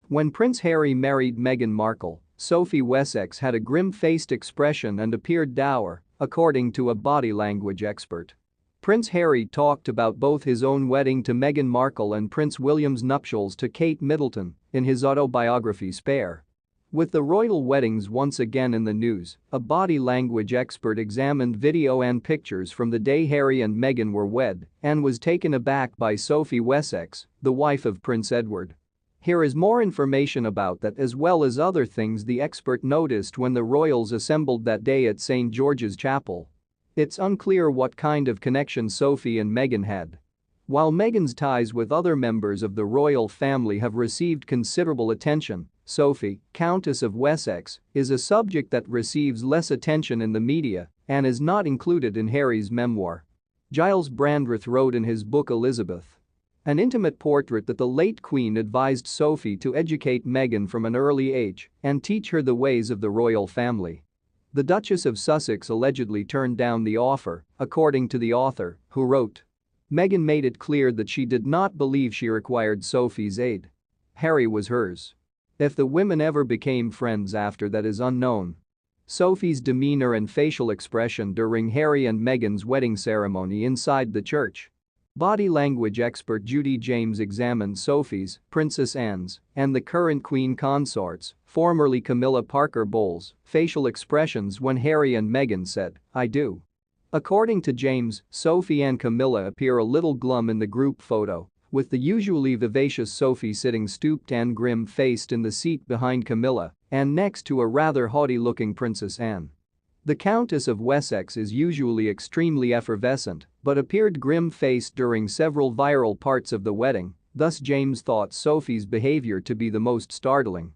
When Prince Harry married Meghan Markle, Sophie Wessex had a grim-faced expression and appeared dour, according to a body language expert. Prince Harry talked about both his own wedding to Meghan Markle and Prince William's nuptials to Kate Middleton in his autobiography Spare. With the royal weddings once again in the news, a body language expert examined video and pictures from the day Harry and Meghan were wed and was taken aback by Sophie Wessex, the wife of Prince Edward. Here is more information about that as well as other things the expert noticed when the royals assembled that day at St. George's Chapel. It's unclear what kind of connection Sophie and Meghan had. While Meghan's ties with other members of the royal family have received considerable attention, Sophie, Countess of Wessex, is a subject that receives less attention in the media and is not included in Harry's memoir. Gyles Brandreth wrote in his book Elizabeth, an intimate portrait, that the late Queen advised Sophie to educate Meghan from an early age and teach her the ways of the royal family. The Duchess of Sussex allegedly turned down the offer, according to the author, who wrote, "Meghan made it clear that she did not believe she required Sophie's aid. Harry was hers. If the women ever became friends after that is unknown." Sophie's demeanor and facial expression during Harry and Meghan's wedding ceremony inside the church. Body language expert Judi James examined Sophie's, Princess Anne's, and the current Queen consorts, formerly Camilla Parker Bowles, facial expressions when Harry and Meghan said, "I do." According to James, Sophie and Camilla appear a little glum in the group photo, with the usually vivacious Sophie sitting stooped and grim-faced in the seat behind Camilla and next to a rather haughty-looking Princess Anne. The Countess of Wessex is usually extremely effervescent but appeared grim-faced during several viral parts of the wedding, thus James thought Sophie's behavior to be the most startling.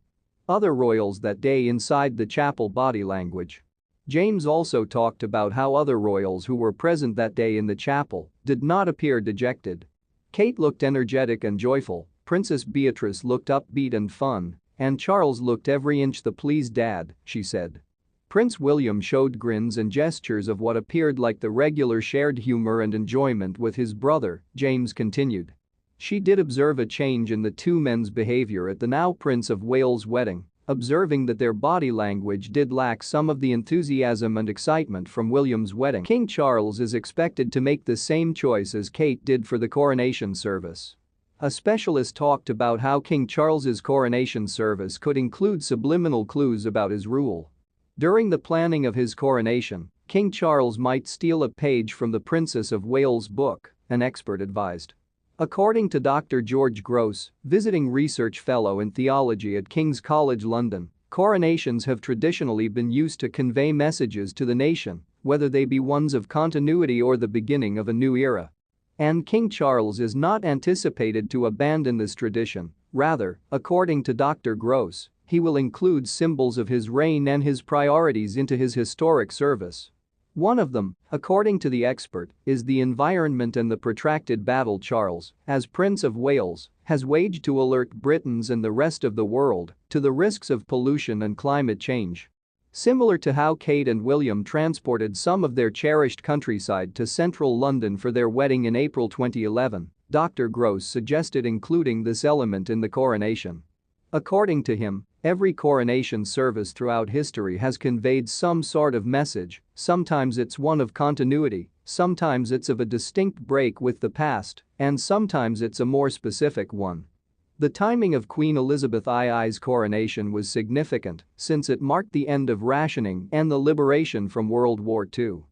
Other royals that day inside the chapel body language. James also talked about how other royals who were present that day in the chapel did not appear dejected. Kate looked energetic and joyful, Princess Beatrice looked upbeat and fun, and Charles looked every inch the pleased dad, she said. Prince William showed grins and gestures of what appeared like the regular shared humor and enjoyment with his brother, James continued. She did observe a change in the two men's behavior at the now Prince of Wales' wedding, observing that their body language did lack some of the enthusiasm and excitement from William's wedding. King Charles is expected to make the same choice as Kate did for the coronation service. A specialist talked about how King Charles's coronation service could include subliminal clues about his rule. During the planning of his coronation, King Charles might steal a page from the Princess of Wales' book, an expert advised. According to Dr. George Gross, visiting research fellow in theology at King's College London, coronations have traditionally been used to convey messages to the nation, whether they be ones of continuity or the beginning of a new era. And King Charles is not anticipated to abandon this tradition, rather, according to Dr. Gross, he will include symbols of his reign and his priorities into his historic service. One of them, according to the expert, is the environment and the protracted battle Charles, as Prince of Wales, has waged to alert Britons and the rest of the world to the risks of pollution and climate change. Similar to how Kate and William transported some of their cherished countryside to central London for their wedding in April 2011, Dr. Gross suggested including this element in the coronation. According to him, every coronation service throughout history has conveyed some sort of message, sometimes it's one of continuity, sometimes it's of a distinct break with the past, and sometimes it's a more specific one. The timing of Queen Elizabeth II's coronation was significant since it marked the end of rationing and the liberation from World War II.